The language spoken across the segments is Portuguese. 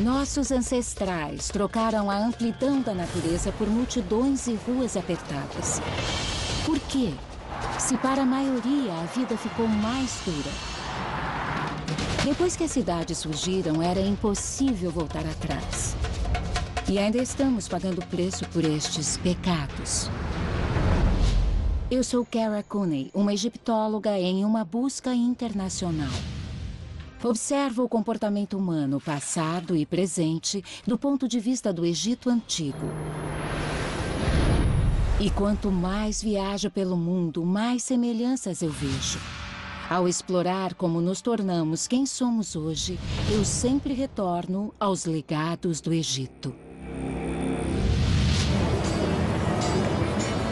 Nossos ancestrais trocaram a amplidão da natureza por multidões e ruas apertadas. Por quê? Se para a maioria a vida ficou mais dura. Depois que as cidades surgiram, era impossível voltar atrás. E ainda estamos pagando o preço por estes pecados. Eu sou Kara Cooney, uma egiptóloga em uma busca internacional. Observo o comportamento humano passado e presente do ponto de vista do Egito Antigo. E quanto mais viajo pelo mundo, mais semelhanças eu vejo. Ao explorar como nos tornamos quem somos hoje, eu sempre retorno aos legados do Egito.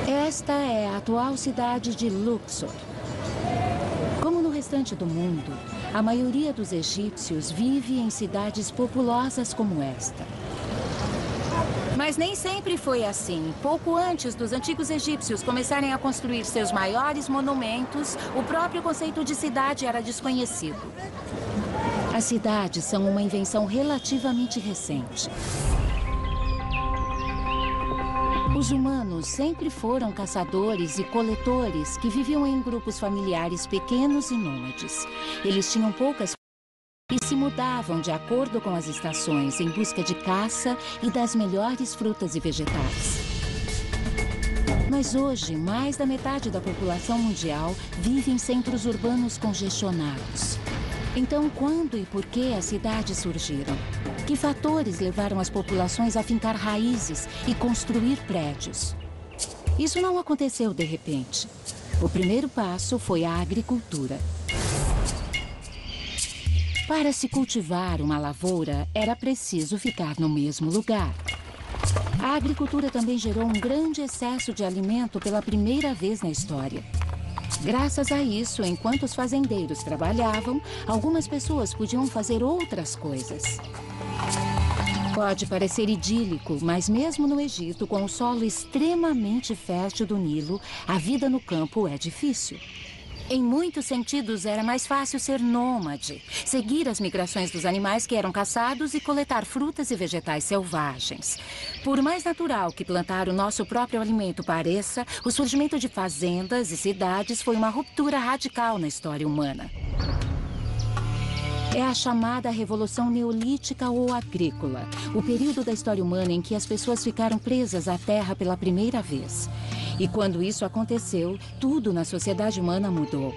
Esta é a atual cidade de Luxor. Como no restante do mundo, a maioria dos egípcios vive em cidades populosas como esta. Mas nem sempre foi assim. Pouco antes dos antigos egípcios começarem a construir seus maiores monumentos, o próprio conceito de cidade era desconhecido. As cidades são uma invenção relativamente recente. Os humanos sempre foram caçadores e coletores que viviam em grupos familiares pequenos e nômades. Eles tinham poucas e se mudavam de acordo com as estações em busca de caça e das melhores frutas e vegetais. Mas hoje, mais da metade da população mundial vive em centros urbanos congestionados. Então, quando e por que as cidades surgiram? Que fatores levaram as populações a fincar raízes e construir prédios? Isso não aconteceu de repente. O primeiro passo foi a agricultura. Para se cultivar uma lavoura, era preciso ficar no mesmo lugar. A agricultura também gerou um grande excesso de alimento pela primeira vez na história. Graças a isso, enquanto os fazendeiros trabalhavam, algumas pessoas podiam fazer outras coisas. Pode parecer idílico, mas mesmo no Egito, com o solo extremamente fértil do Nilo, a vida no campo é difícil. Em muitos sentidos, era mais fácil ser nômade, seguir as migrações dos animais que eram caçados e coletar frutas e vegetais selvagens. Por mais natural que plantar o nosso próprio alimento pareça, o surgimento de fazendas e cidades foi uma ruptura radical na história humana. É a chamada Revolução Neolítica ou Agrícola, o período da história humana em que as pessoas ficaram presas à terra pela primeira vez. E quando isso aconteceu, tudo na sociedade humana mudou.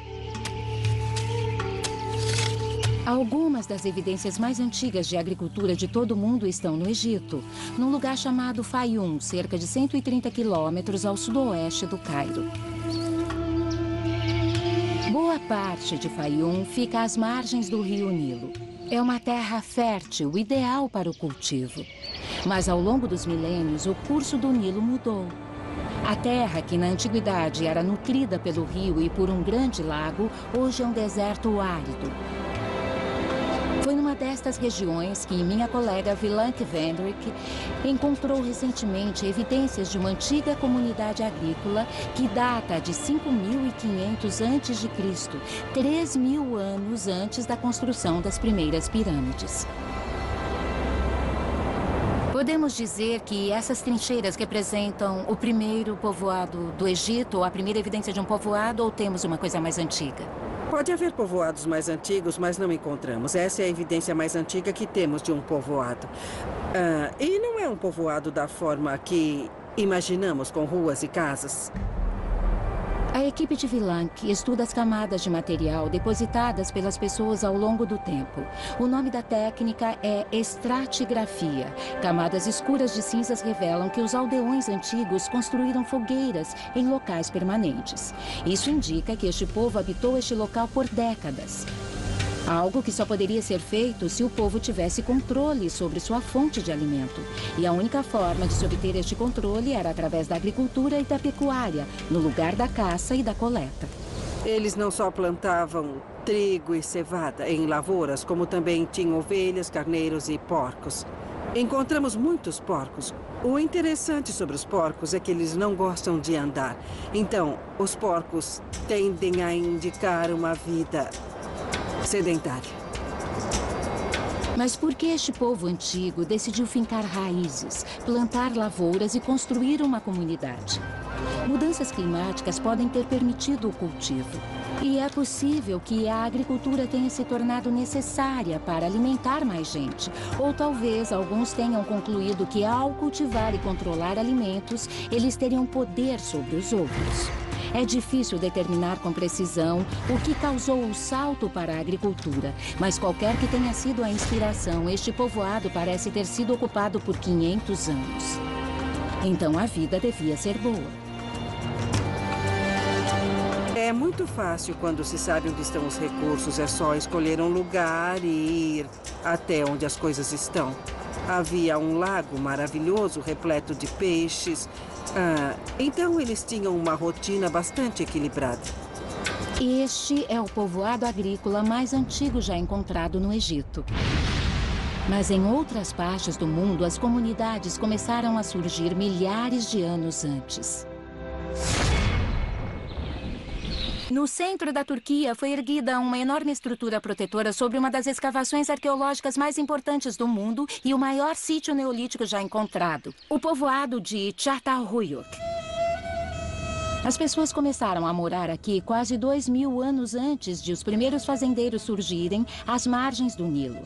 Algumas das evidências mais antigas de agricultura de todo o mundo estão no Egito, num lugar chamado Fayum, cerca de 130 quilômetros ao sudoeste do Cairo. Boa parte de Fayum fica às margens do rio Nilo. É uma terra fértil, ideal para o cultivo. Mas ao longo dos milênios, o curso do Nilo mudou. A terra, que na antiguidade era nutrida pelo rio e por um grande lago, hoje é um deserto árido. Foi numa destas regiões que minha colega Vilank Vendrick encontrou recentemente evidências de uma antiga comunidade agrícola que data de 5.500 a.C., 3.000 anos antes da construção das primeiras pirâmides. Podemos dizer que essas trincheiras representam o primeiro povoado do Egito, ou a primeira evidência de um povoado, ou temos uma coisa mais antiga? Pode haver povoados mais antigos, mas não encontramos. Essa é a evidência mais antiga que temos de um povoado. E não é um povoado da forma que imaginamos, com ruas e casas. A equipe de Vilank estuda as camadas de material depositadas pelas pessoas ao longo do tempo. O nome da técnica é estratigrafia. Camadas escuras de cinzas revelam que os aldeões antigos construíram fogueiras em locais permanentes. Isso indica que este povo habitou este local por décadas. Algo que só poderia ser feito se o povo tivesse controle sobre sua fonte de alimento. E a única forma de se obter este controle era através da agricultura e da pecuária, no lugar da caça e da coleta. Eles não só plantavam trigo e cevada em lavouras, como também tinham ovelhas, carneiros e porcos. Encontramos muitos porcos. O interessante sobre os porcos é que eles não gostam de andar. Então, os porcos tendem a indicar uma vida sedentária. Mas por que este povo antigo decidiu fincar raízes, plantar lavouras e construir uma comunidade? Mudanças climáticas podem ter permitido o cultivo. E é possível que a agricultura tenha se tornado necessária para alimentar mais gente. Ou talvez alguns tenham concluído que ao cultivar e controlar alimentos, eles teriam poder sobre os outros. É difícil determinar com precisão o que causou o salto para a agricultura, mas qualquer que tenha sido a inspiração, este povoado parece ter sido ocupado por 500 anos. Então a vida devia ser boa. É muito fácil quando se sabe onde estão os recursos. É só escolher um lugar e ir até onde as coisas estão. Havia um lago maravilhoso, repleto de peixes. Então eles tinham uma rotina bastante equilibrada. Este é o povoado agrícola mais antigo já encontrado no Egito. Mas em outras partes do mundo, as comunidades começaram a surgir milhares de anos antes. No centro da Turquia foi erguida uma enorme estrutura protetora sobre uma das escavações arqueológicas mais importantes do mundo e o maior sítio neolítico já encontrado, o povoado de Çatalhöyük. As pessoas começaram a morar aqui quase 2000 anos antes de os primeiros fazendeiros surgirem às margens do Nilo.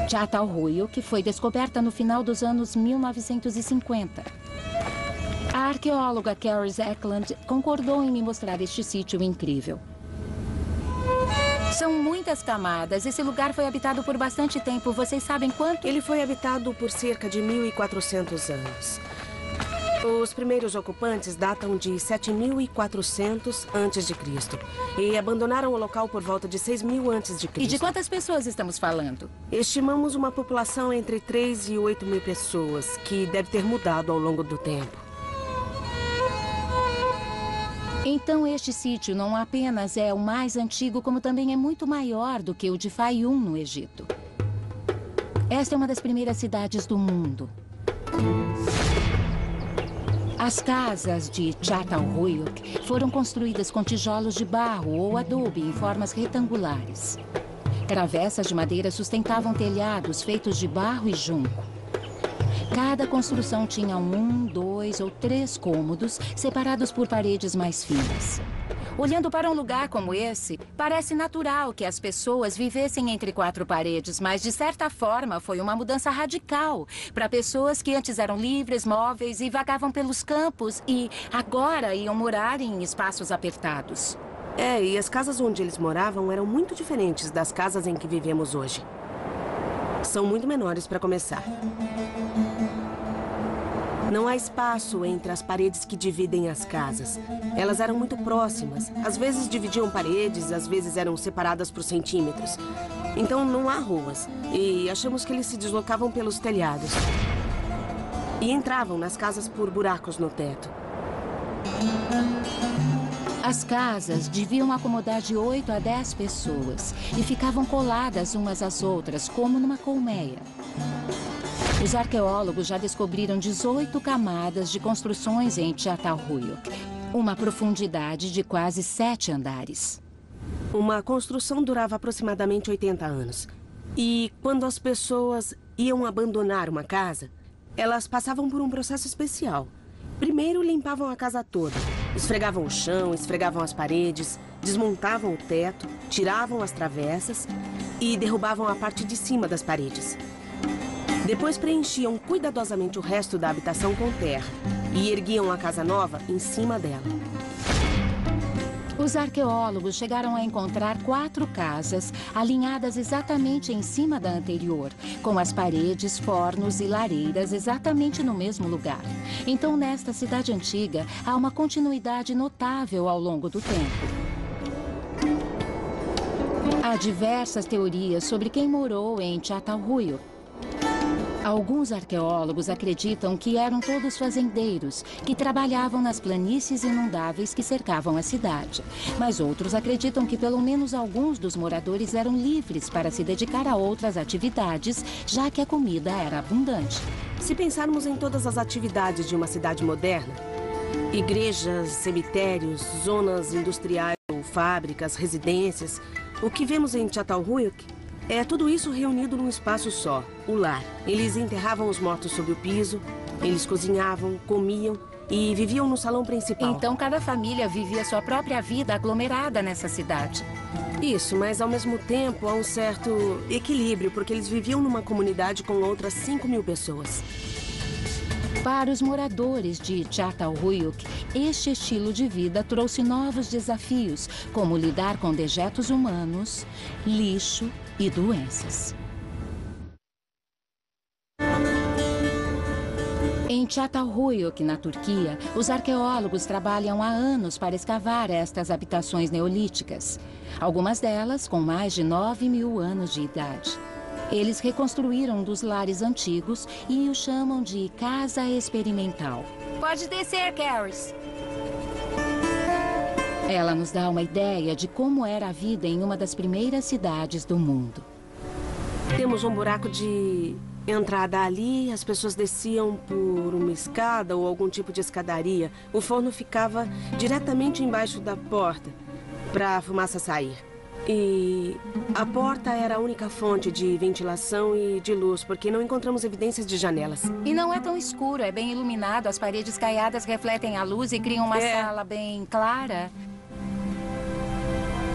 Çatalhöyük foi descoberta no final dos anos 1950. A arqueóloga Carrie Eklund concordou em me mostrar este sítio incrível. São muitas camadas. Esse lugar foi habitado por bastante tempo. Vocês sabem quanto? Ele foi habitado por cerca de 1.400 anos. Os primeiros ocupantes datam de 7.400 a.C. e abandonaram o local por volta de 6.000 a.C. E de quantas pessoas estamos falando? Estimamos uma população entre 3 e 8.000 pessoas, que deve ter mudado ao longo do tempo. Então este sítio não apenas é o mais antigo, como também é muito maior do que o de Fayum, no Egito. Esta é uma das primeiras cidades do mundo. As casas de Çatalhöyük foram construídas com tijolos de barro ou adobe em formas retangulares. Travessas de madeira sustentavam telhados feitos de barro e junco. Cada construção tinha 1, 2 ou 3 cômodos, separados por paredes mais finas. Olhando para um lugar como esse, parece natural que as pessoas vivessem entre 4 paredes, mas de certa forma foi uma mudança radical para pessoas que antes eram livres, móveis e vagavam pelos campos e agora iam morar em espaços apertados. E as casas onde eles moravam eram muito diferentes das casas em que vivemos hoje. São muito menores para começar. Não há espaço entre as paredes que dividem as casas. Elas eram muito próximas. Às vezes dividiam paredes, às vezes eram separadas por centímetros. Então não há ruas. E achamos que eles se deslocavam pelos telhados. E entravam nas casas por buracos no teto. As casas deviam acomodar de 8 a 10 pessoas e ficavam coladas umas às outras, como numa colmeia. Os arqueólogos já descobriram 18 camadas de construções em Çatalhöyük, uma profundidade de quase 7 andares. Uma construção durava aproximadamente 80 anos. E quando as pessoas iam abandonar uma casa, elas passavam por um processo especial. Primeiro limpavam a casa toda, esfregavam o chão, esfregavam as paredes, desmontavam o teto, tiravam as travessas e derrubavam a parte de cima das paredes. Depois preenchiam cuidadosamente o resto da habitação com terra e erguiam a casa nova em cima dela. Os arqueólogos chegaram a encontrar 4 casas alinhadas exatamente em cima da anterior, com as paredes, fornos e lareiras exatamente no mesmo lugar. Então, nesta cidade antiga, há uma continuidade notável ao longo do tempo. Há diversas teorias sobre quem morou em Çatalhöyük. Alguns arqueólogos acreditam que eram todos fazendeiros, que trabalhavam nas planícies inundáveis que cercavam a cidade. Mas outros acreditam que pelo menos alguns dos moradores eram livres para se dedicar a outras atividades, já que a comida era abundante. Se pensarmos em todas as atividades de uma cidade moderna, igrejas, cemitérios, zonas industriais ou fábricas, residências, o que vemos em Çatalhöyük É tudo isso reunido num espaço só, o lar. Eles enterravam os mortos sob o piso, eles cozinhavam, comiam e viviam no salão principal. Então cada família vivia sua própria vida aglomerada nessa cidade. Isso, mas ao mesmo tempo há um certo equilíbrio, porque eles viviam numa comunidade com outras 5.000 pessoas. Para os moradores de Çatalhöyük, este estilo de vida trouxe novos desafios, como lidar com dejetos humanos, lixo e doenças. Em Çatalhöyük, na Turquia, os arqueólogos trabalham há anos para escavar estas habitações neolíticas. Algumas delas com mais de 9.000 anos de idade. Eles reconstruíram um dos lares antigos e o chamam de Casa Experimental. Pode descer, Caris. Ela nos dá uma ideia de como era a vida em uma das primeiras cidades do mundo. Temos um buraco de entrada ali, as pessoas desciam por uma escada ou algum tipo de escadaria. O forno ficava diretamente embaixo da porta para a fumaça sair. E a porta era a única fonte de ventilação e de luz, porque não encontramos evidências de janelas. E não é tão escuro, é bem iluminado. As paredes caiadas refletem a luz e criam uma sala bem clara.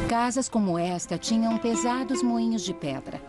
Casas como esta tinham pesados moinhos de pedra.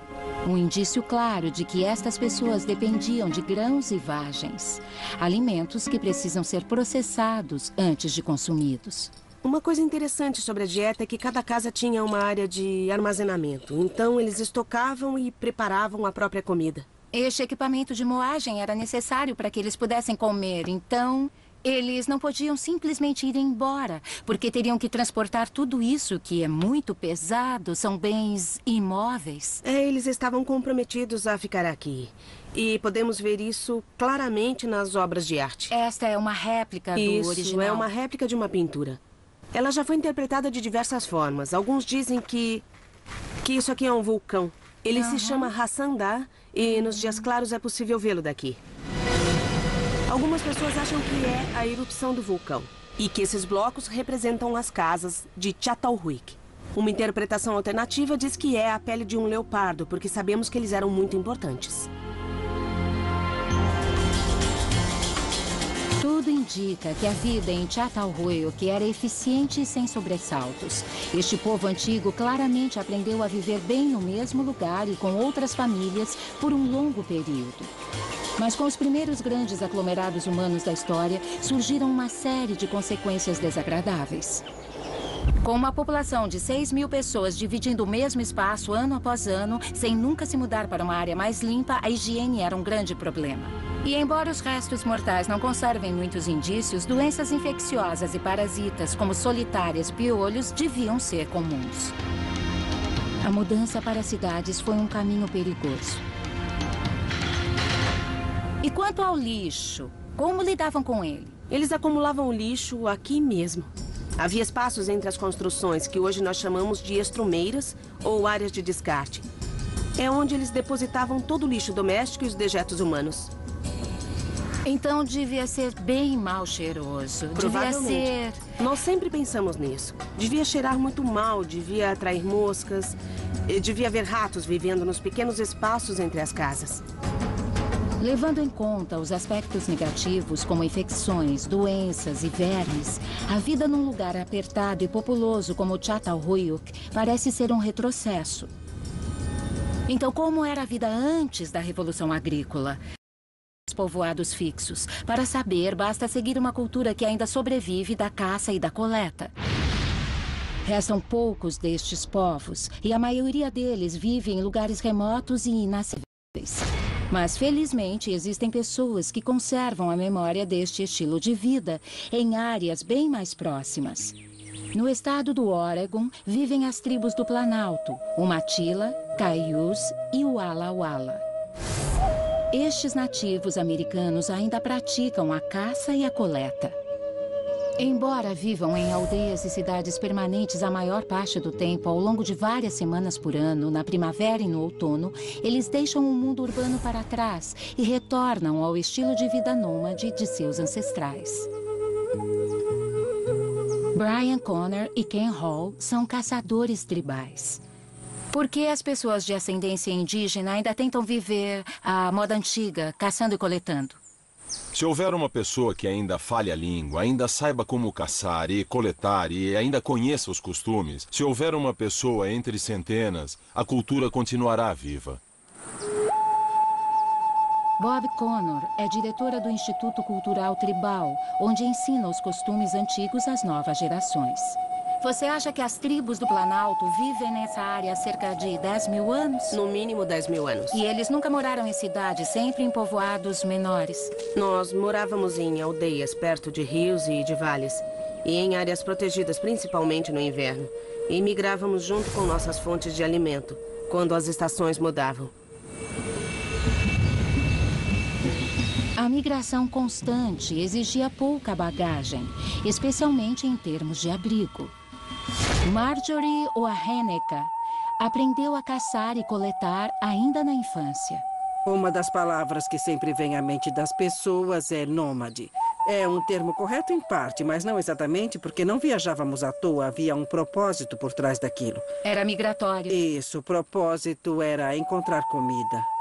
Um indício claro de que estas pessoas dependiam de grãos e vagens. Alimentos que precisam ser processados antes de consumidos. Uma coisa interessante sobre a dieta é que cada casa tinha uma área de armazenamento. Então, eles estocavam e preparavam a própria comida. Este equipamento de moagem era necessário para que eles pudessem comer. Então, eles não podiam simplesmente ir embora, porque teriam que transportar tudo isso, que é muito pesado, são bens imóveis. Eles estavam comprometidos a ficar aqui. E podemos ver isso claramente nas obras de arte. Esta é uma réplica do original. Isso, é uma réplica de uma pintura. Ela já foi interpretada de diversas formas. Alguns dizem que isso aqui é um vulcão. Ele se chama Hassan Dağ e nos dias claros é possível vê-lo daqui. Algumas pessoas acham que é a erupção do vulcão e que esses blocos representam as casas de Çatalhöyük. Uma interpretação alternativa diz que é a pele de um leopardo, porque sabemos que eles eram muito importantes. Tudo indica que a vida em Çatalhöyük era eficiente e sem sobressaltos. Este povo antigo claramente aprendeu a viver bem no mesmo lugar e com outras famílias por um longo período. Mas com os primeiros grandes aglomerados humanos da história, surgiram uma série de consequências desagradáveis. Com uma população de 6.000 pessoas dividindo o mesmo espaço ano após ano, sem nunca se mudar para uma área mais limpa, a higiene era um grande problema. E embora os restos mortais não conservem muitos indícios, doenças infecciosas e parasitas, como solitárias e piolhos, deviam ser comuns. A mudança para as cidades foi um caminho perigoso. E quanto ao lixo, como lidavam com ele? Eles acumulavam o lixo aqui mesmo. Havia espaços entre as construções que hoje nós chamamos de estrumeiras ou áreas de descarte. É onde eles depositavam todo o lixo doméstico e os dejetos humanos. Então devia ser bem mal cheiroso. Provavelmente. Devia ser... Nós sempre pensamos nisso. Devia cheirar muito mal, devia atrair moscas, devia haver ratos vivendo nos pequenos espaços entre as casas. Levando em conta os aspectos negativos, como infecções, doenças e vermes, a vida num lugar apertado e populoso como Çatalhöyük parece ser um retrocesso. Então, como era a vida antes da Revolução Agrícola? Povoados fixos. Para saber, basta seguir uma cultura que ainda sobrevive da caça e da coleta. Restam poucos destes povos, e a maioria deles vive em lugares remotos e inacessíveis. Mas, felizmente, existem pessoas que conservam a memória deste estilo de vida em áreas bem mais próximas. No estado do Oregon, vivem as tribos do Planalto, o Matila, Caiús e o Walla Walla. Estes nativos americanos ainda praticam a caça e a coleta. Embora vivam em aldeias e cidades permanentes a maior parte do tempo, ao longo de várias semanas por ano, na primavera e no outono, eles deixam o mundo urbano para trás e retornam ao estilo de vida nômade de seus ancestrais. Brian Connor e Ken Hall são caçadores tribais. Por que as pessoas de ascendência indígena ainda tentam viver a moda antiga, caçando e coletando? Se houver uma pessoa que ainda fale a língua, ainda saiba como caçar e coletar e ainda conheça os costumes, se houver uma pessoa entre centenas, a cultura continuará viva. Bob Connor é diretora do Instituto Cultural Tribal, onde ensina os costumes antigos às novas gerações. Você acha que as tribos do Planalto vivem nessa área há cerca de 10 mil anos? No mínimo 10 mil anos. E eles nunca moraram em cidades, sempre em povoados menores? Nós morávamos em aldeias perto de rios e de vales. E em áreas protegidas, principalmente no inverno. E migrávamos junto com nossas fontes de alimento, quando as estações mudavam. A migração constante exigia pouca bagagem, especialmente em termos de abrigo. Marjorie Oaheneka aprendeu a caçar e coletar ainda na infância. Uma das palavras que sempre vem à mente das pessoas é nômade. É um termo correto em parte, mas não exatamente, porque não viajávamos à toa, havia um propósito por trás daquilo. Era migratório. Isso, o propósito era encontrar comida.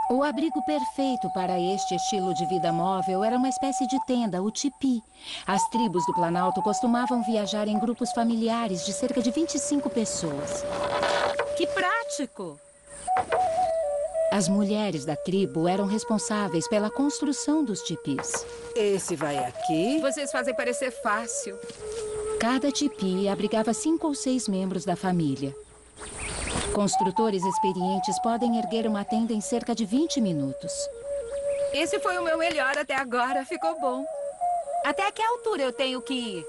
O abrigo perfeito para este estilo de vida móvel era uma espécie de tenda, o tipi. As tribos do Planalto costumavam viajar em grupos familiares de cerca de 25 pessoas. Que prático! As mulheres da tribo eram responsáveis pela construção dos tipis. Esse vai aqui. Vocês fazem parecer fácil. Cada tipi abrigava 5 ou 6 membros da família. Construtores experientes podem erguer uma tenda em cerca de 20 minutos. Esse foi o meu melhor até agora. Ficou bom. Até que altura eu tenho que ir?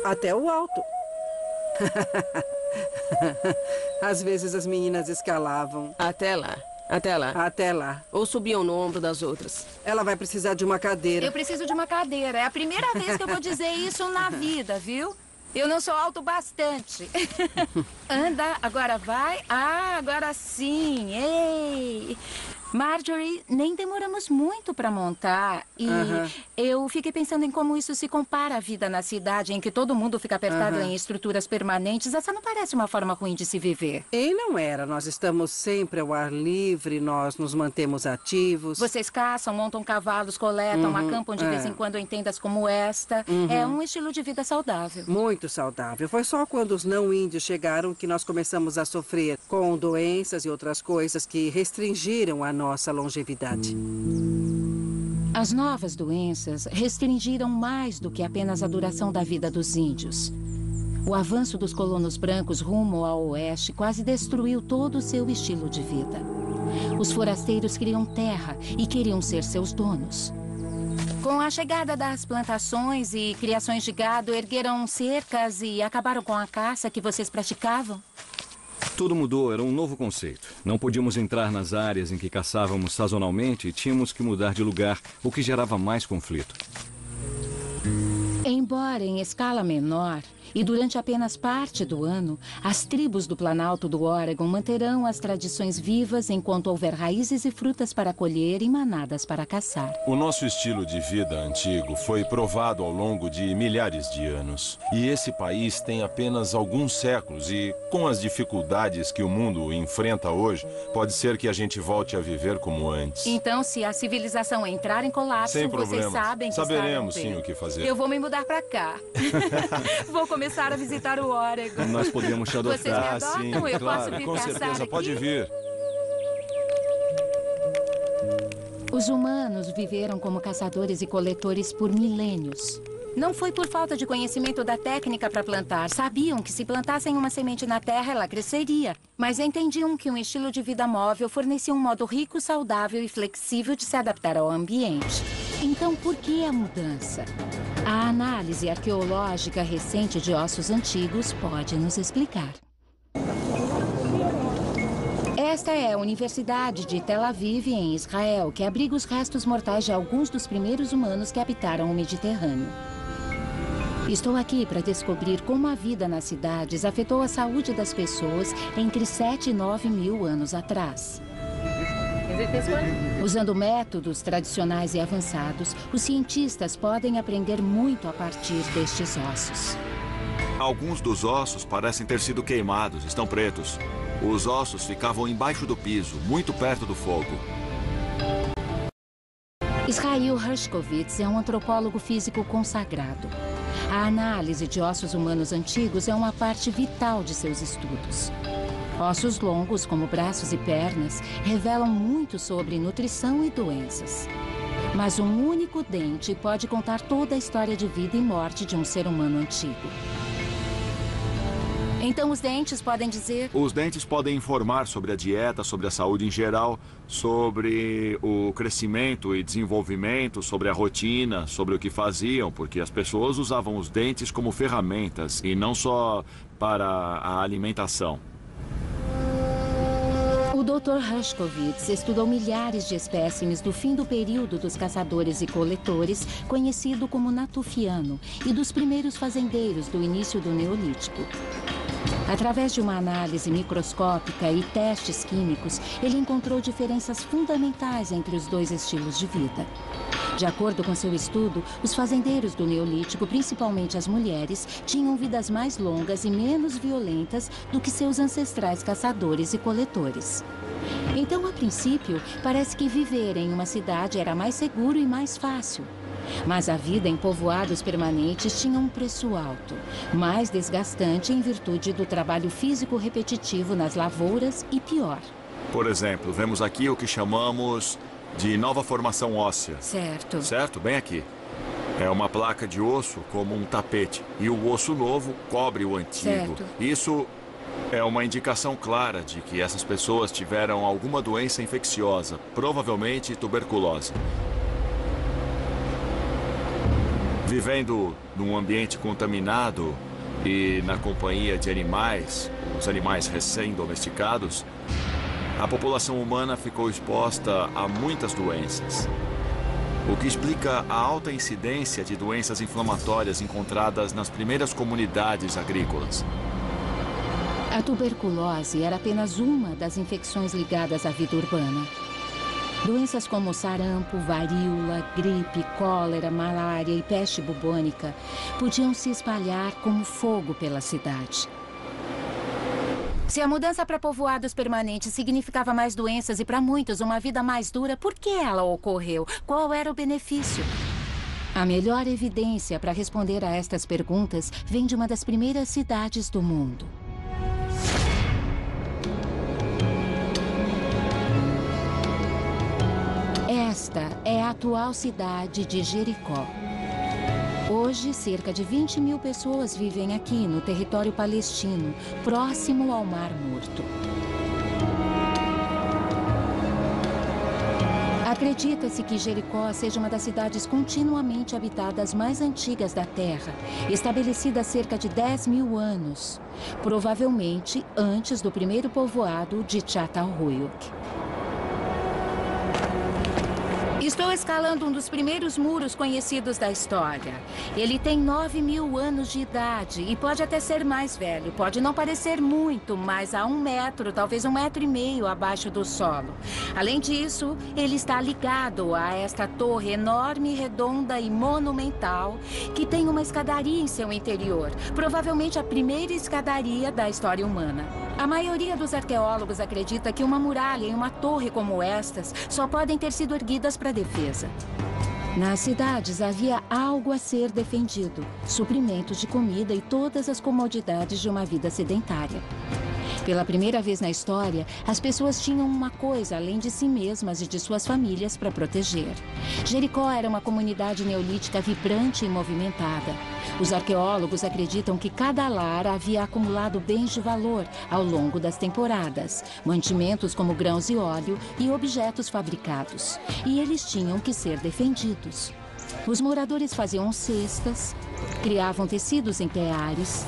Até o alto. Às vezes as meninas escalavam. Até lá. Até lá. Até lá. Ou subiam no ombro das outras. Ela vai precisar de uma cadeira. Eu preciso de uma cadeira. É a primeira vez que eu vou dizer isso na vida, viu? Eu não sou alto bastante. Anda, agora vai. Ah, agora sim. Ei! Marjorie, nem demoramos muito para montar. E eu fiquei pensando em como isso se compara à vida na cidade, em que todo mundo fica apertado em estruturas permanentes. Essa não parece uma forma ruim de se viver. E não era. Nós estamos sempre ao ar livre, nós nos mantemos ativos. Vocês caçam, montam cavalos, coletam, acampam de vez em quando em tendas como esta. É um estilo de vida saudável. Muito saudável. Foi só quando os não-índios chegaram que nós começamos a sofrer com doenças e outras coisas que restringiram a nossa longevidade. As novas doenças restringiram mais do que apenas a duração da vida dos índios. O avanço dos colonos brancos rumo ao oeste quase destruiu todo o seu estilo de vida. Os forasteiros queriam terra e queriam ser seus donos. Com a chegada das plantações e criações de gado, ergueram cercas e acabaram com a caça que vocês praticavam? Tudo mudou, era um novo conceito. Não podíamos entrar nas áreas em que caçávamos sazonalmente e tínhamos que mudar de lugar, o que gerava mais conflito. Embora em escala menor, e durante apenas parte do ano, as tribos do Planalto do Oregon manterão as tradições vivas enquanto houver raízes e frutas para colher e manadas para caçar. O nosso estilo de vida antigo foi provado ao longo de milhares de anos. E esse país tem apenas alguns séculos e, com as dificuldades que o mundo enfrenta hoje, pode ser que a gente volte a viver como antes. Então, se a civilização entrar em colapso, Sem vocês problemas. sabem que Saberemos estarão sim bem. o que fazer. Eu vou me mudar para cá. Vou começar a visitar o Oregon. Nós podemos te Vocês me adotar. adotam? sim, Eu posso claro, vir com caçar certeza, aqui? pode vir. Os humanos viveram como caçadores e coletores por milênios. Não foi por falta de conhecimento da técnica para plantar. Sabiam que se plantassem uma semente na terra, ela cresceria. Mas entendiam que um estilo de vida móvel fornecia um modo rico, saudável e flexível de se adaptar ao ambiente. Então, por que a mudança? A análise arqueológica recente de ossos antigos pode nos explicar. Esta é a Universidade de Tel Aviv, em Israel, que abriga os restos mortais de alguns dos primeiros humanos que habitaram o Mediterrâneo. Estou aqui para descobrir como a vida nas cidades afetou a saúde das pessoas entre 7 e 9 mil anos atrás. Usando métodos tradicionais e avançados, os cientistas podem aprender muito a partir destes ossos. Alguns dos ossos parecem ter sido queimados, estão pretos. Os ossos ficavam embaixo do piso, muito perto do fogo. Israel Hershkovitz é um antropólogo físico consagrado. A análise de ossos humanos antigos é uma parte vital de seus estudos. Ossos longos, como braços e pernas, revelam muito sobre nutrição e doenças. Mas um único dente pode contar toda a história de vida e morte de um ser humano antigo. Então os dentes podem dizer... Os dentes podem informar sobre a dieta, sobre a saúde em geral, sobre o crescimento e desenvolvimento, sobre a rotina, sobre o que faziam, porque as pessoas usavam os dentes como ferramentas e não só para a alimentação. O Dr. Hershkovitz estudou milhares de espécimes do fim do período dos caçadores e coletores, conhecido como Natufiano, e dos primeiros fazendeiros do início do Neolítico. Através de uma análise microscópica e testes químicos, ele encontrou diferenças fundamentais entre os dois estilos de vida. De acordo com seu estudo, os fazendeiros do Neolítico, principalmente as mulheres, tinham vidas mais longas e menos violentas do que seus ancestrais caçadores e coletores. Então, a princípio, parece que viver em uma cidade era mais seguro e mais fácil. Mas a vida em povoados permanentes tinha um preço alto, mais desgastante em virtude do trabalho físico repetitivo nas lavouras e pior. Por exemplo, vemos aqui o que chamamos de nova formação óssea. Certo. Certo? Bem aqui. É uma placa de osso como um tapete. E o osso novo cobre o antigo. Certo. Isso é uma indicação clara de que essas pessoas tiveram alguma doença infecciosa, provavelmente tuberculose. Vivendo num ambiente contaminado e na companhia de animais, os animais recém-domesticados, a população humana ficou exposta a muitas doenças, o que explica a alta incidência de doenças inflamatórias encontradas nas primeiras comunidades agrícolas. A tuberculose era apenas uma das infecções ligadas à vida urbana. Doenças como sarampo, varíola, gripe, cólera, malária e peste bubônica podiam se espalhar como fogo pela cidade. Se a mudança para povoados permanentes significava mais doenças e, para muitos, uma vida mais dura, por que ela ocorreu? Qual era o benefício? A melhor evidência para responder a estas perguntas vem de uma das primeiras cidades do mundo. Esta é a atual cidade de Jericó. Hoje, cerca de 20 mil pessoas vivem aqui, no território palestino, próximo ao Mar Morto. Acredita-se que Jericó seja uma das cidades continuamente habitadas mais antigas da Terra, estabelecida há cerca de 10 mil anos, provavelmente antes do primeiro povoado de Çatalhöyük. Estou escalando um dos primeiros muros conhecidos da história. Ele tem 9 mil anos de idade e pode até ser mais velho. Pode não parecer muito, mas há 1 metro, talvez 1,5 metros abaixo do solo. Além disso, ele está ligado a esta torre enorme, redonda e monumental, que tem uma escadaria em seu interior. Provavelmente a primeira escadaria da história humana. A maioria dos arqueólogos acredita que uma muralha e uma torre como estas só podem ter sido erguidas para defesa. Nas cidades havia algo a ser defendido: suprimentos de comida e todas as comodidades de uma vida sedentária. Pela primeira vez na história, as pessoas tinham uma coisa além de si mesmas e de suas famílias para proteger. Jericó era uma comunidade neolítica vibrante e movimentada. Os arqueólogos acreditam que cada lar havia acumulado bens de valor ao longo das temporadas, mantimentos como grãos e óleo e objetos fabricados. E eles tinham que ser defendidos. Os moradores faziam cestas, criavam tecidos em teares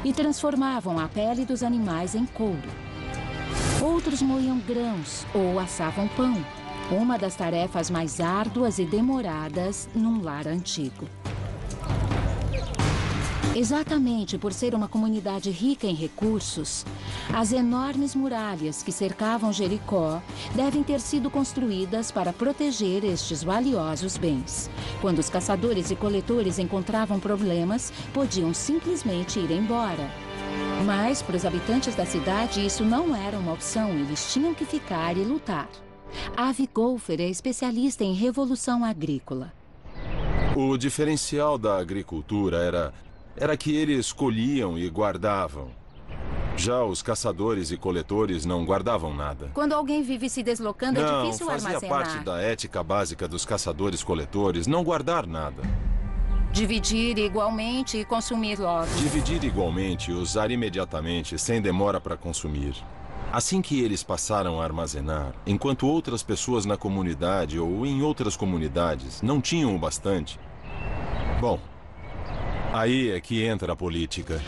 e transformavam a pele dos animais em couro. Outros moíam grãos ou assavam pão, uma das tarefas mais árduas e demoradas num lar antigo. Exatamente por ser uma comunidade rica em recursos, as enormes muralhas que cercavam Jericó devem ter sido construídas para proteger estes valiosos bens. Quando os caçadores e coletores encontravam problemas, podiam simplesmente ir embora. Mas, para os habitantes da cidade, isso não era uma opção. Eles tinham que ficar e lutar. Avi Goldfer é especialista em revolução agrícola. O diferencial da agricultura era que eles colhiam e guardavam. Já os caçadores e coletores não guardavam nada. Quando alguém vive se deslocando, é difícil armazenar. Não, fazia parte da ética básica dos caçadores-coletores não guardar nada. Dividir igualmente e consumir logo. Dividir igualmente e usar imediatamente, sem demora para consumir. Assim que eles passaram a armazenar, enquanto outras pessoas na comunidade ou em outras comunidades não tinham o bastante. Bom, aí é que entra a política.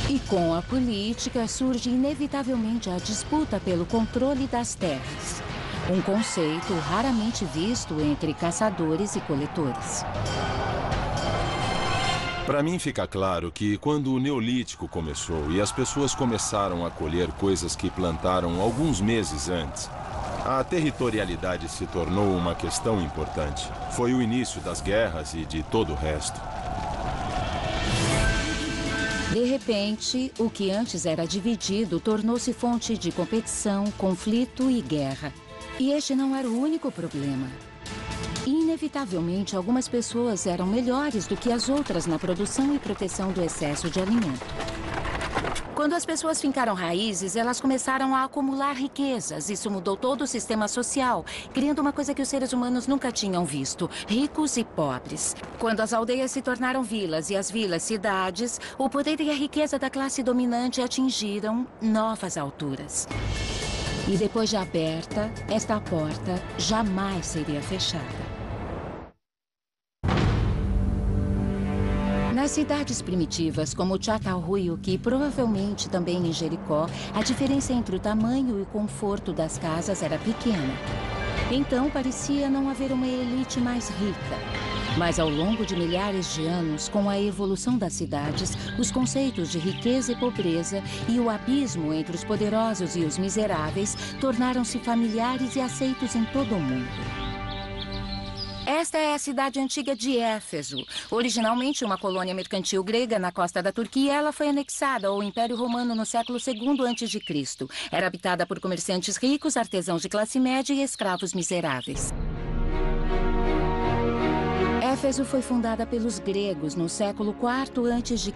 E com a política surge inevitavelmente a disputa pelo controle das terras. Um conceito raramente visto entre caçadores e coletores. Para mim fica claro que quando o Neolítico começou e as pessoas começaram a colher coisas que plantaram alguns meses antes, a territorialidade se tornou uma questão importante. Foi o início das guerras e de todo o resto. De repente, o que antes era dividido tornou-se fonte de competição, conflito e guerra. E este não era o único problema. Inevitavelmente, algumas pessoas eram melhores do que as outras na produção e proteção do excesso de alimento. Quando as pessoas fincaram raízes, elas começaram a acumular riquezas. Isso mudou todo o sistema social, criando uma coisa que os seres humanos nunca tinham visto: ricos e pobres. Quando as aldeias se tornaram vilas e as vilas cidades, o poder e a riqueza da classe dominante atingiram novas alturas. E depois de aberta, esta porta jamais seria fechada. Nas cidades primitivas, como Çatalhöyük e provavelmente também em Jericó, a diferença entre o tamanho e o conforto das casas era pequena. Então, parecia não haver uma elite mais rica. Mas ao longo de milhares de anos, com a evolução das cidades, os conceitos de riqueza e pobreza e o abismo entre os poderosos e os miseráveis tornaram-se familiares e aceitos em todo o mundo. Esta é a cidade antiga de Éfeso. Originalmente uma colônia mercantil grega na costa da Turquia, ela foi anexada ao Império Romano no século II a.C. Era habitada por comerciantes ricos, artesãos de classe média e escravos miseráveis. Éfeso foi fundada pelos gregos no século IV a.C.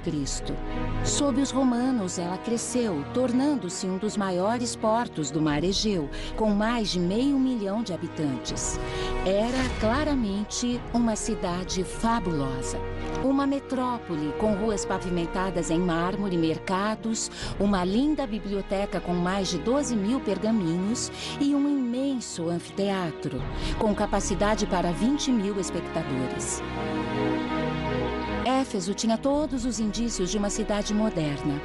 Sob os romanos, ela cresceu, tornando-se um dos maiores portos do Mar Egeu, com mais de 500 mil de habitantes. Era claramente uma cidade fabulosa. Uma metrópole com ruas pavimentadas em mármore, mercados, uma linda biblioteca com mais de 12.000 pergaminhos e um imenso anfiteatro, com capacidade para 20.000 espectadores. Éfeso tinha todos os indícios de uma cidade moderna.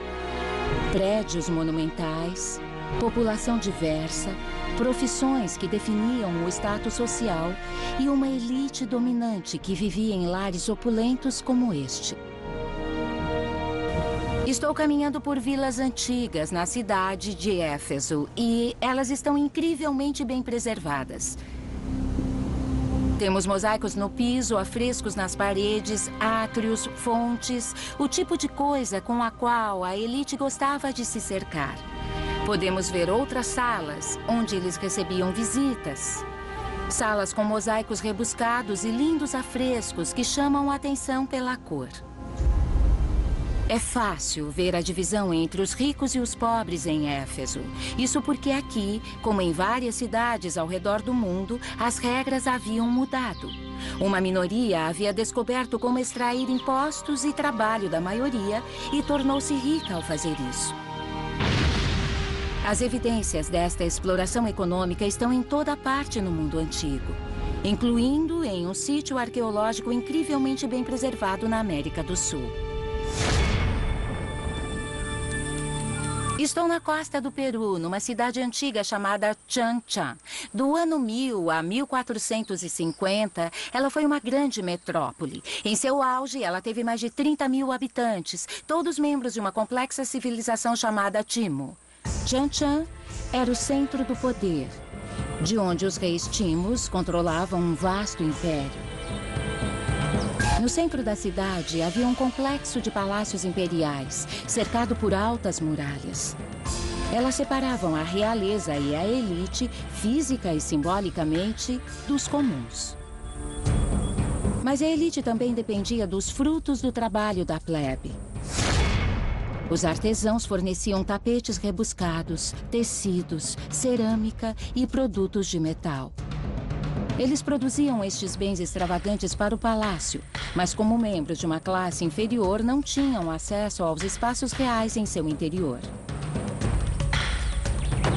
Prédios monumentais, população diversa, profissões que definiam o status social e uma elite dominante que vivia em lares opulentos como este. Estou caminhando por vilas antigas na cidade de Éfeso e elas estão incrivelmente bem preservadas. Temos mosaicos no piso, afrescos nas paredes, átrios, fontes, o tipo de coisa com a qual a elite gostava de se cercar. Podemos ver outras salas, onde eles recebiam visitas. Salas com mosaicos rebuscados e lindos afrescos que chamam a atenção pela cor. É fácil ver a divisão entre os ricos e os pobres em Éfeso. Isso porque aqui, como em várias cidades ao redor do mundo, as regras haviam mudado. Uma minoria havia descoberto como extrair impostos e trabalho da maioria e tornou-se rica ao fazer isso. As evidências desta exploração econômica estão em toda parte no mundo antigo, incluindo em um sítio arqueológico incrivelmente bem preservado na América do Sul. Estou na costa do Peru, numa cidade antiga chamada Chanchan. Do ano 1000 a 1450, ela foi uma grande metrópole. Em seu auge, ela teve mais de 30.000 habitantes, todos membros de uma complexa civilização chamada Timo. Chanchan era o centro do poder, de onde os reis Timos controlavam um vasto império. No centro da cidade havia um complexo de palácios imperiais, cercado por altas muralhas. Elas separavam a realeza e a elite, física e simbolicamente, dos comuns. Mas a elite também dependia dos frutos do trabalho da plebe. Os artesãos forneciam tapetes rebuscados, tecidos, cerâmica e produtos de metal. Eles produziam estes bens extravagantes para o palácio, mas como membros de uma classe inferior não tinham acesso aos espaços reais em seu interior.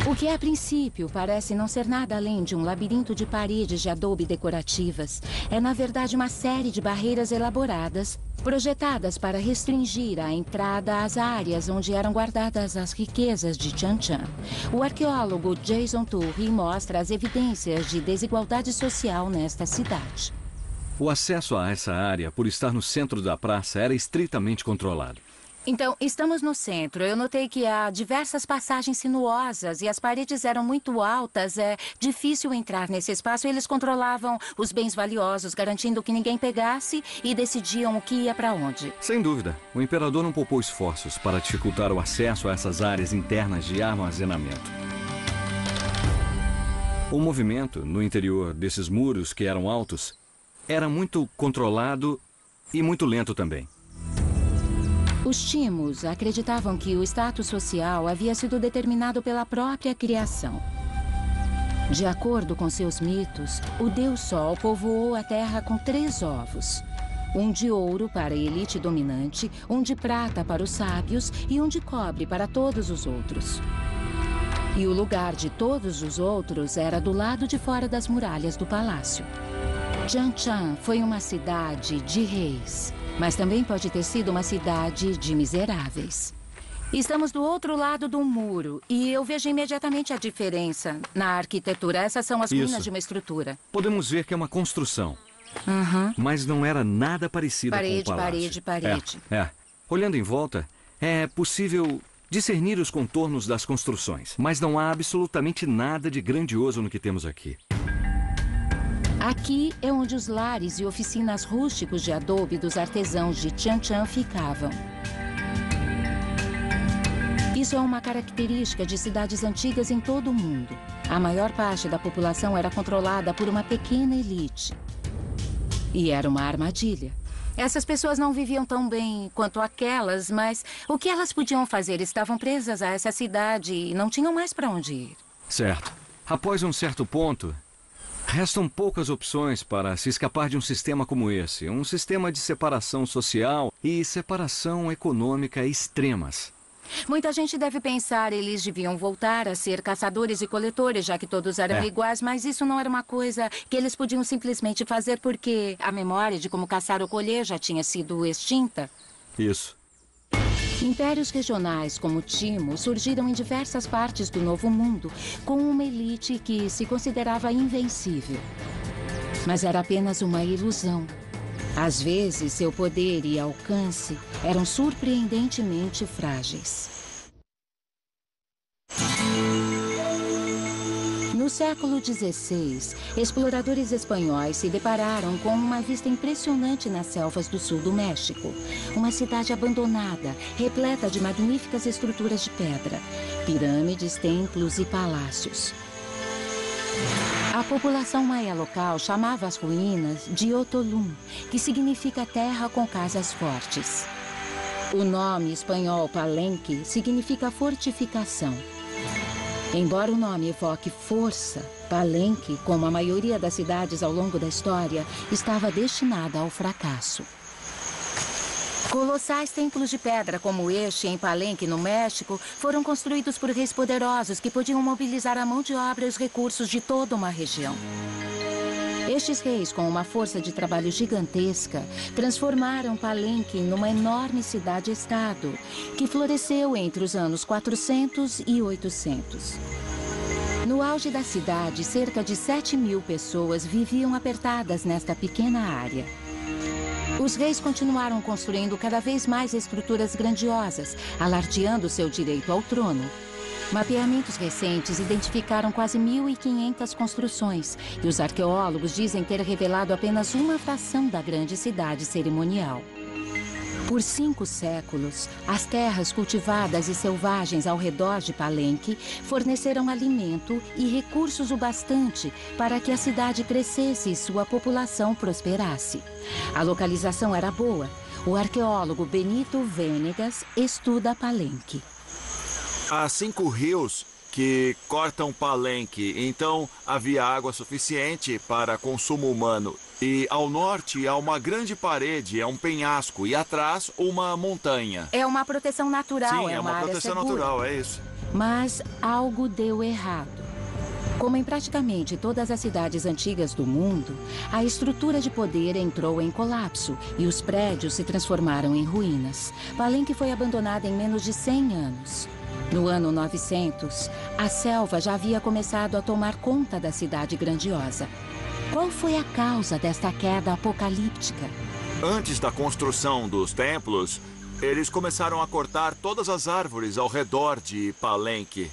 O que a princípio parece não ser nada além de um labirinto de paredes de adobe decorativas, é na verdade uma série de barreiras elaboradas, projetadas para restringir a entrada às áreas onde eram guardadas as riquezas de Chanchan. O arqueólogo Jason Turri mostra as evidências de desigualdade social nesta cidade. O acesso a essa área, por estar no centro da praça, era estritamente controlado. Então, estamos no centro. Eu notei que há diversas passagens sinuosas e as paredes eram muito altas. É difícil entrar nesse espaço. Eles controlavam os bens valiosos, garantindo que ninguém pegasse e decidiam o que ia para onde. Sem dúvida. O imperador não poupou esforços para dificultar o acesso a essas áreas internas de armazenamento. O movimento no interior desses muros, que eram altos, era muito controlado e muito lento também. Os Timos acreditavam que o status social havia sido determinado pela própria criação. De acordo com seus mitos, o Deus Sol povoou a Terra com 3 ovos. Um de ouro para a elite dominante, um de prata para os sábios e um de cobre para todos os outros. E o lugar de todos os outros era do lado de fora das muralhas do palácio. Chanchan foi uma cidade de reis, mas também pode ter sido uma cidade de miseráveis. Estamos do outro lado do muro e eu vejo imediatamente a diferença na arquitetura. Essas são as ruínas de uma estrutura. Podemos ver que é uma construção, mas não era nada parecida com o palácio. Parede. Olhando em volta, é possível discernir os contornos das construções, mas não há absolutamente nada de grandioso no que temos aqui. Aqui é onde os lares e oficinas rústicos de adobe dos artesãos de Chanchan ficavam. Isso é uma característica de cidades antigas em todo o mundo. A maior parte da população era controlada por uma pequena elite. E era uma armadilha. Essas pessoas não viviam tão bem quanto aquelas, mas o que elas podiam fazer? Estavam presas a essa cidade e não tinham mais para onde ir. Certo. Após um certo ponto, restam poucas opções para se escapar de um sistema como esse. Um sistema de separação social e separação econômica extremas. Muita gente deve pensar eles deviam voltar a ser caçadores e coletores, já que todos eram iguais, mas isso não era uma coisa que eles podiam simplesmente fazer porque a memória de como caçar ou colher já tinha sido extinta. Isso. Impérios regionais como Timo surgiram em diversas partes do Novo Mundo, com uma elite que se considerava invencível. Mas era apenas uma ilusão. Às vezes, seu poder e alcance eram surpreendentemente frágeis. No século XVI, exploradores espanhóis se depararam com uma vista impressionante nas selvas do sul do México. Uma cidade abandonada, repleta de magníficas estruturas de pedra, pirâmides, templos e palácios. A população maia local chamava as ruínas de Otolum, que significa terra com casas fortes. O nome espanhol Palenque significa fortificação. Embora o nome evoque força, Palenque, como a maioria das cidades ao longo da história, estava destinada ao fracasso. Colossais templos de pedra como este em Palenque, no México, foram construídos por reis poderosos que podiam mobilizar a mão de obra e os recursos de toda uma região. Estes reis, com uma força de trabalho gigantesca, transformaram Palenque numa enorme cidade-estado, que floresceu entre os anos 400 e 800. No auge da cidade, cerca de 7.000 pessoas viviam apertadas nesta pequena área. Os reis continuaram construindo cada vez mais estruturas grandiosas, alardeando seu direito ao trono. Mapeamentos recentes identificaram quase 1.500 construções, e os arqueólogos dizem ter revelado apenas uma fração da grande cidade cerimonial. Por 5 séculos, as terras cultivadas e selvagens ao redor de Palenque forneceram alimento e recursos o bastante para que a cidade crescesse e sua população prosperasse. A localização era boa. O arqueólogo Benito Venegas estuda Palenque. Há 5 rios que cortam Palenque, então havia água suficiente para consumo humano. E ao norte há uma grande parede, é um penhasco, e atrás uma montanha. É uma proteção natural, Sim, é uma área proteção segura. natural, é isso. Mas algo deu errado. Como em praticamente todas as cidades antigas do mundo, a estrutura de poder entrou em colapso e os prédios se transformaram em ruínas. Palenque foi abandonada em menos de 100 anos. No ano 900, a selva já havia começado a tomar conta da cidade grandiosa. Qual foi a causa desta queda apocalíptica? Antes da construção dos templos, eles começaram a cortar todas as árvores ao redor de Palenque.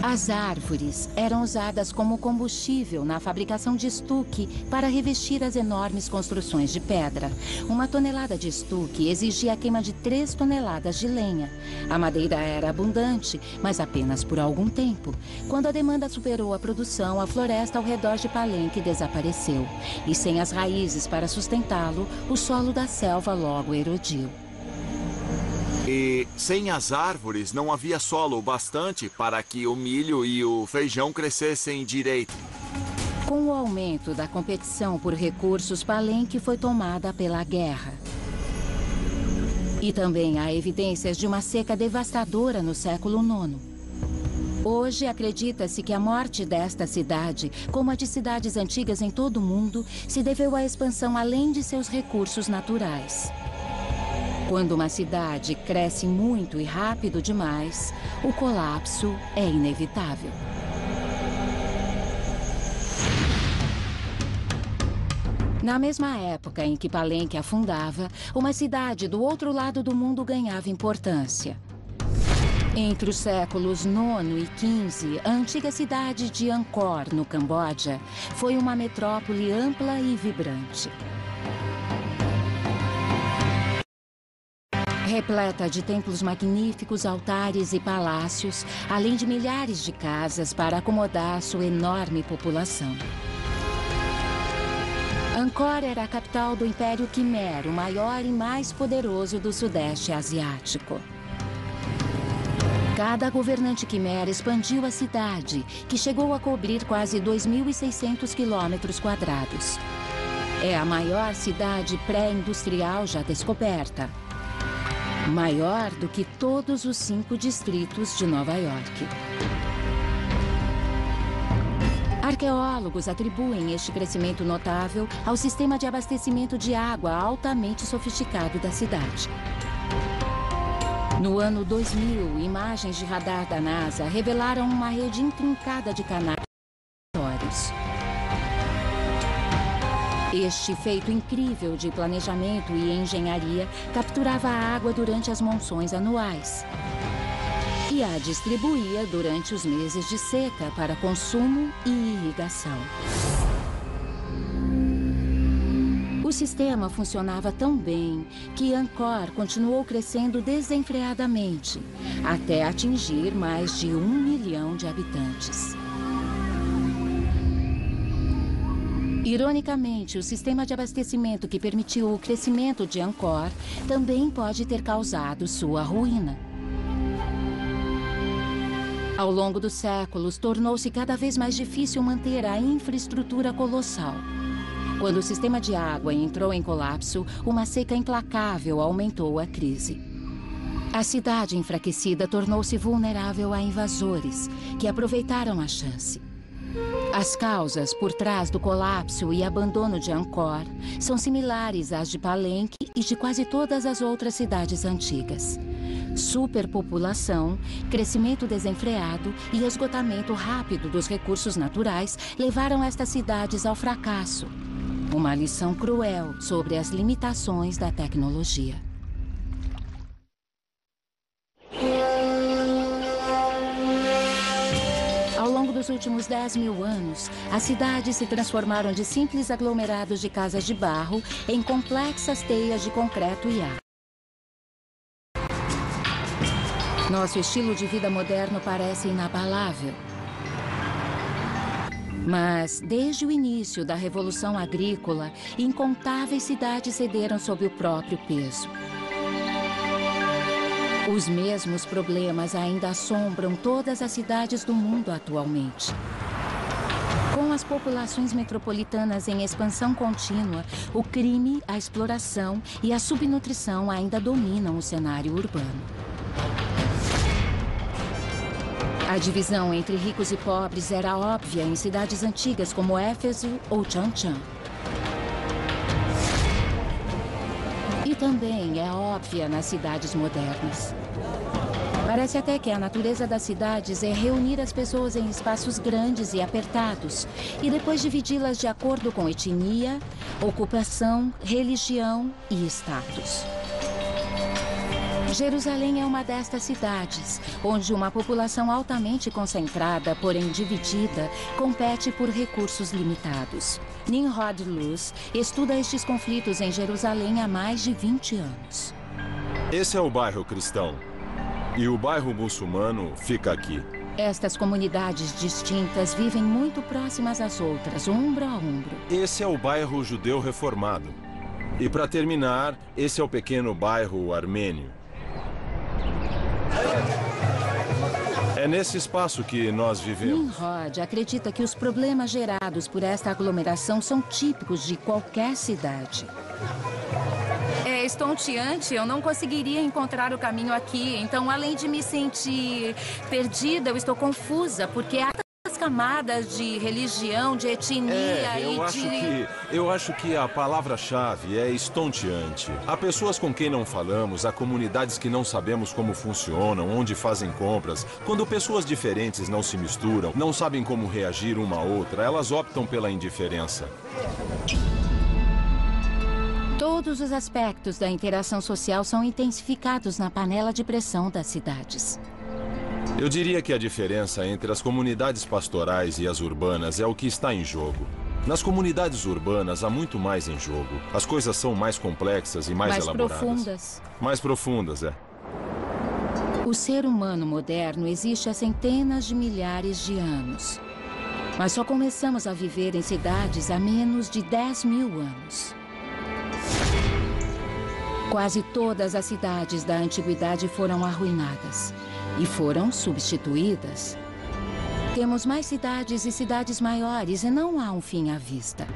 As árvores eram usadas como combustível na fabricação de estuque para revestir as enormes construções de pedra. 1 tonelada de estuque exigia a queima de 3 toneladas de lenha. A madeira era abundante, mas apenas por algum tempo. Quando a demanda superou a produção, a floresta ao redor de Palenque desapareceu. E sem as raízes para sustentá-lo, o solo da selva logo erodiu. E sem as árvores não havia solo bastante para que o milho e o feijão crescessem direito. Com o aumento da competição por recursos, Palenque foi tomada pela guerra. E também há evidências de uma seca devastadora no século IX. Hoje, acredita-se que a morte desta cidade, como a de cidades antigas em todo o mundo, se deveu à expansão além de seus recursos naturais. Quando uma cidade cresce muito e rápido demais, o colapso é inevitável. Na mesma época em que Palenque afundava, uma cidade do outro lado do mundo ganhava importância. Entre os séculos IX e XV, a antiga cidade de Angkor, no Camboja, foi uma metrópole ampla e vibrante. Repleta de templos magníficos, altares e palácios, além de milhares de casas para acomodar sua enorme população. Angkor era a capital do Império Khmer, o maior e mais poderoso do Sudeste Asiático. Cada governante Khmer expandiu a cidade, que chegou a cobrir quase 2.600 quilômetros quadrados. É a maior cidade pré-industrial já descoberta. Maior do que todos os 5 distritos de Nova York. Arqueólogos atribuem este crescimento notável ao sistema de abastecimento de água altamente sofisticado da cidade. No ano 2000, imagens de radar da NASA revelaram uma rede intrincada de canais. Este feito incrível de planejamento e engenharia capturava a água durante as monções anuais e a distribuía durante os meses de seca para consumo e irrigação. O sistema funcionava tão bem que Angkor continuou crescendo desenfreadamente, até atingir mais de 1 milhão de habitantes. Ironicamente, o sistema de abastecimento que permitiu o crescimento de Angkor também pode ter causado sua ruína. Ao longo dos séculos, tornou-se cada vez mais difícil manter a infraestrutura colossal. Quando o sistema de água entrou em colapso, uma seca implacável aumentou a crise. A cidade enfraquecida tornou-se vulnerável a invasores, que aproveitaram a chance. As causas por trás do colapso e abandono de Angkor são similares às de Palenque e de quase todas as outras cidades antigas. Superpopulação, crescimento desenfreado e esgotamento rápido dos recursos naturais levaram estas cidades ao fracasso. Uma lição cruel sobre as limitações da tecnologia. Ao longo dos últimos 10 mil anos, as cidades se transformaram de simples aglomerados de casas de barro em complexas teias de concreto e ar. Nosso estilo de vida moderno parece inabalável. Mas, desde o início da Revolução Agrícola, incontáveis cidades cederam sob o próprio peso. Os mesmos problemas ainda assombram todas as cidades do mundo atualmente. Com as populações metropolitanas em expansão contínua, o crime, a exploração e a subnutrição ainda dominam o cenário urbano. A divisão entre ricos e pobres era óbvia em cidades antigas como Éfeso ou Changchun. E também é óbvia nas cidades modernas. Parece até que a natureza das cidades é reunir as pessoas em espaços grandes e apertados e depois dividi-las de acordo com etnia, ocupação, religião e status. Jerusalém é uma destas cidades, onde uma população altamente concentrada, porém dividida, compete por recursos limitados. Nimrod Luz estuda estes conflitos em Jerusalém há mais de 20 anos. Esse é o bairro cristão. E o bairro muçulmano fica aqui. Estas comunidades distintas vivem muito próximas às outras, ombro a ombro. Esse é o bairro judeu reformado. E para terminar, esse é o pequeno bairro armênio. É nesse espaço que nós vivemos. Nimrod acredita que os problemas gerados por esta aglomeração são típicos de qualquer cidade. É estonteante, eu não conseguiria encontrar o caminho aqui. Então, além de me sentir perdida, eu estou confusa, porque há tantas camadas de religião, de etnia Eu acho que a palavra-chave é estonteante. Há pessoas com quem não falamos, há comunidades que não sabemos como funcionam, onde fazem compras. Quando pessoas diferentes não se misturam, não sabem como reagir uma a outra, elas optam pela indiferença. Todos os aspectos da interação social são intensificados na panela de pressão das cidades. Eu diria que a diferença entre as comunidades pastorais e as urbanas é o que está em jogo. Nas comunidades urbanas há muito mais em jogo. As coisas são mais complexas e mais elaboradas. Profundas. Mais profundas, é. O ser humano moderno existe há centenas de milhares de anos. Mas só começamos a viver em cidades há menos de 10 mil anos. Quase todas as cidades da antiguidade foram arruinadas e foram substituídas. Temos mais cidades e cidades maiores e não há um fim à vista.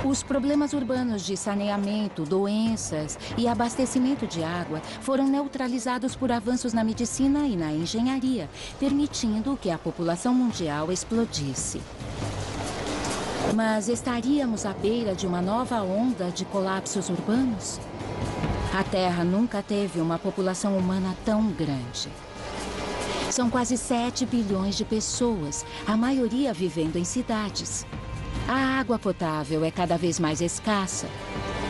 Os problemas urbanos de saneamento, doenças e abastecimento de água foram neutralizados por avanços na medicina e na engenharia, permitindo que a população mundial explodisse. Mas estaríamos à beira de uma nova onda de colapsos urbanos? A Terra nunca teve uma população humana tão grande. São quase 7 bilhões de pessoas, a maioria vivendo em cidades. A água potável é cada vez mais escassa.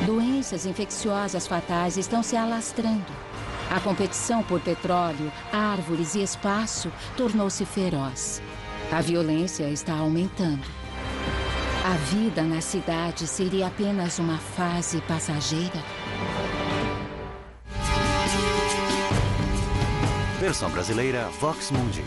Doenças infecciosas fatais estão se alastrando. A competição por petróleo, árvores e espaço tornou-se feroz. A violência está aumentando. A vida na cidade seria apenas uma fase passageira? Versão brasileira Vox Mundi.